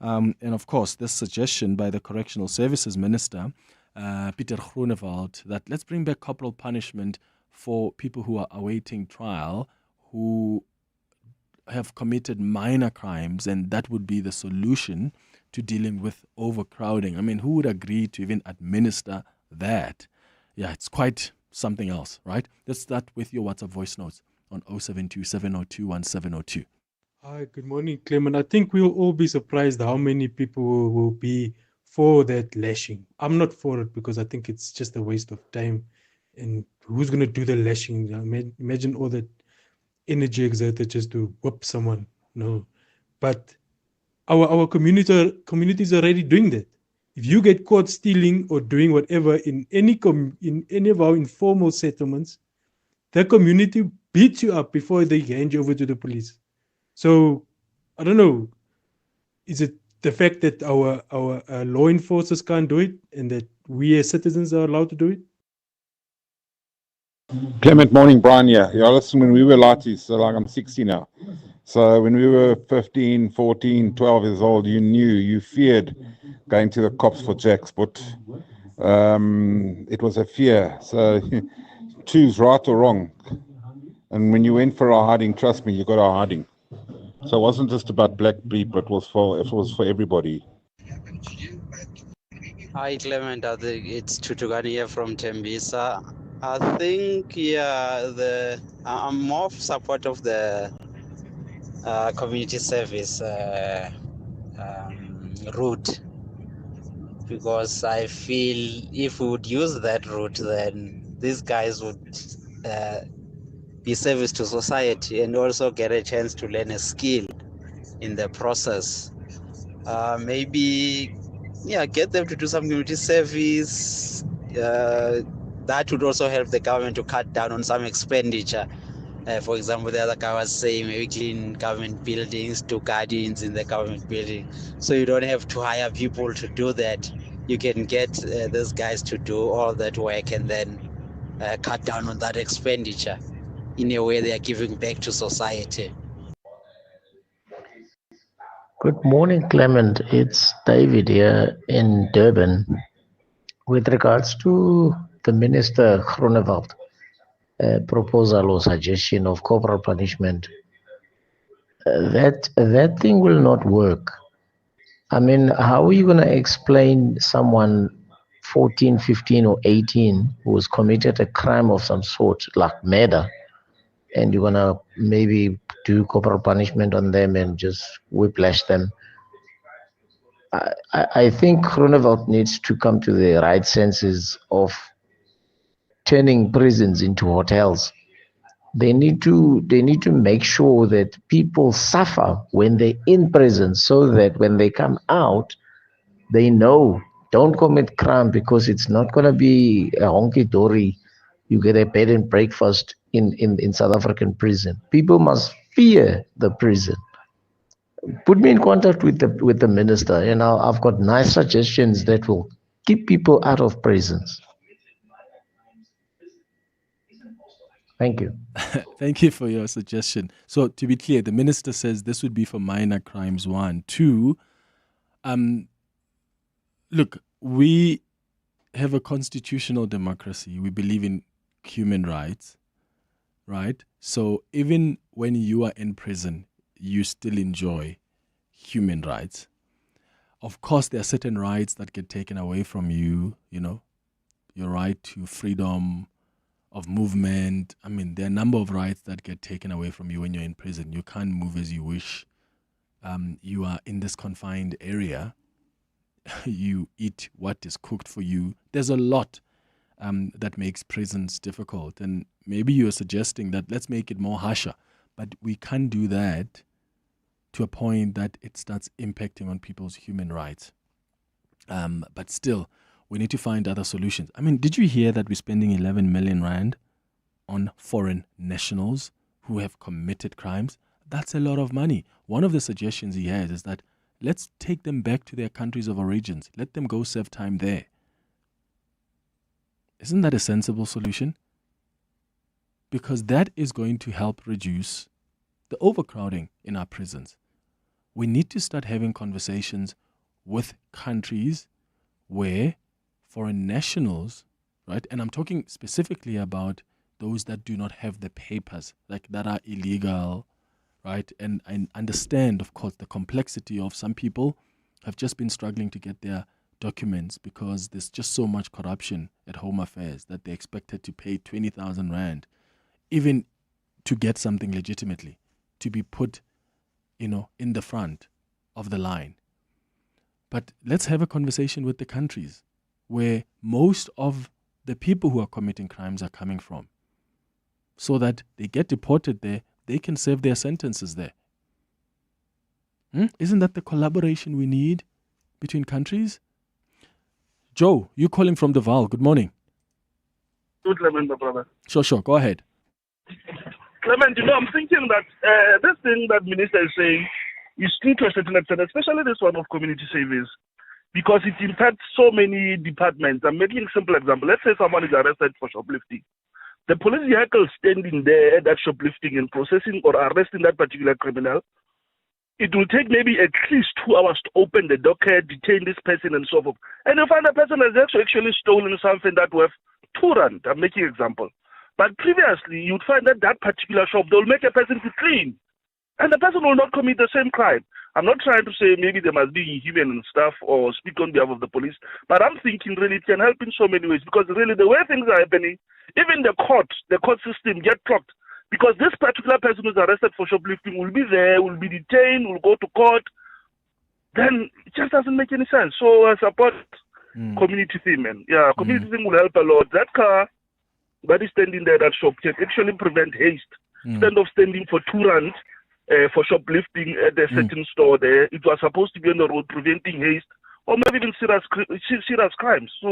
And of course, this suggestion by the Correctional Services Minister, Pieter Groenewald, that let's bring back corporal punishment for people who are awaiting trial, who have committed minor crimes, and that would be the solution to dealing with overcrowding. I mean, who would agree to even administer that? Yeah, it's quite something else, right? Let's start with your WhatsApp voice notes on 072 702 1702. Hi, good morning, Clement. I think we'll all be surprised how many people will be for that lashing. I'm not for it because I think it's just a waste of time. And who's going to do the lashing? Imagine all that energy exerted just to whoop someone. No. But our communities are already doing that. If you get caught stealing or doing whatever in any of our informal settlements, the community beats you up before they hand you over to the police. So I don't know. Is it the fact that our law enforcers can't do it and that we as citizens are allowed to do it? Clement, morning, Brian here. Yeah, listen, when we were lighties, so like I'm 60 now. So when we were 15, 14, 12 years old, you feared going to the cops for jacks, but it was a fear. So choose right or wrong. And when you went for a hiding, trust me, you got a hiding. So it wasn't just about black people, it was for everybody. Hi, Clement. I think it's Tutugani here from Tembisa. I think, I'm more of support of the community service route, because I feel if we would use that route, then these guys would be service to society and also get a chance to learn a skill in the process. Maybe get them to do some community service. That would also help the government to cut down on some expenditure. For example, the other guy was saying maybe clean government buildings, do gardens in the government building. So you don't have to hire people to do that. You can get those guys to do all that work and then cut down on that expenditure. In a way, they are giving back to society. Good morning, Clement. It's David here in Durban. With regards to the Minister Groenewald proposal or suggestion of corporal punishment, that thing will not work. I mean, how are you going to explain someone 14, 15, or 18 who has committed a crime of some sort, like murder, and you're going to maybe do corporal punishment on them and just whiplash them? I think Groenewald needs to come to the right senses of turning prisons into hotels. They need to make sure that people suffer when they're in prison, so that when they come out, they know, don't commit crime, because it's not going to be a honky-dory. You get a bed and breakfast in South African prison. People must fear the prison. Put me in contact with the minister, and I've got nice suggestions that will keep people out of prisons. Thank you. Thank you for your suggestion. So to be clear, the minister says this would be for minor crimes. 1, 2. Look, we have a constitutional democracy. We believe in human rights, right? So even when you are in prison, you still enjoy human rights. Of course, there are certain rights that get taken away from you, your right to freedom of movement. I mean, there are a number of rights that get taken away from you when you're in prison. You can't move as you wish. You are in this confined area. You eat what is cooked for you. There's a lot that makes prisons difficult. And maybe you're suggesting that let's make it more harsher. But we can't do that to a point that it starts impacting on people's human rights. But still, we need to find other solutions. I mean, did you hear that we're spending 11 million rand on foreign nationals who have committed crimes? That's a lot of money. One of the suggestions he has is that let's take them back to their countries of origins. Let them go serve time there. Isn't that a sensible solution? Because that is going to help reduce the overcrowding in our prisons. we need to start having conversations with countries where foreign nationals, right, and I'm talking specifically about those that do not have the papers, like that are illegal, right? And I understand, of course, the complexity of some people have just been struggling to get their documents because there's just so much corruption at Home Affairs that they're expected to pay 20,000 Rand, even to get something legitimately, to be put, in the front of the line. But let's have a conversation with the countries where most of the people who are committing crimes are coming from, so that they get deported there, they can serve their sentences there. Isn't that the collaboration we need between countries? Joe, you calling from the Val. Good morning. Good, Clement, my brother. Sure. Go ahead. Clement, I'm thinking that this thing that Minister is saying is true to a certain extent, especially this one of community service, because it impacts so many departments. I'm making a simple example. Let's say someone is arrested for shoplifting. The police vehicle standing there at that shoplifting and processing or arresting that particular criminal, it will take maybe at least 2 hours to open the docket, detain this person and so forth. And you find the person has actually stolen something that worth 2 rand. I'm making an example. But previously, you'd find that particular shop, they'll make a person to clean. And the person will not commit the same crime. I'm not trying to say maybe they must be human and stuff or speak on behalf of the police, but I'm thinking really it can help in so many ways, because really the way things are happening, even the court system get clogged, because this particular person who's arrested for shoplifting will be there, will be detained, will go to court. Then it just doesn't make any sense. So I support community thing, man. Yeah, community thing will help a lot. That car that is standing there, that shop, can actually prevent haste. Instead of standing for 2 rand for shoplifting at a certain store there, it was supposed to be on the road preventing haste or maybe even serious crimes. So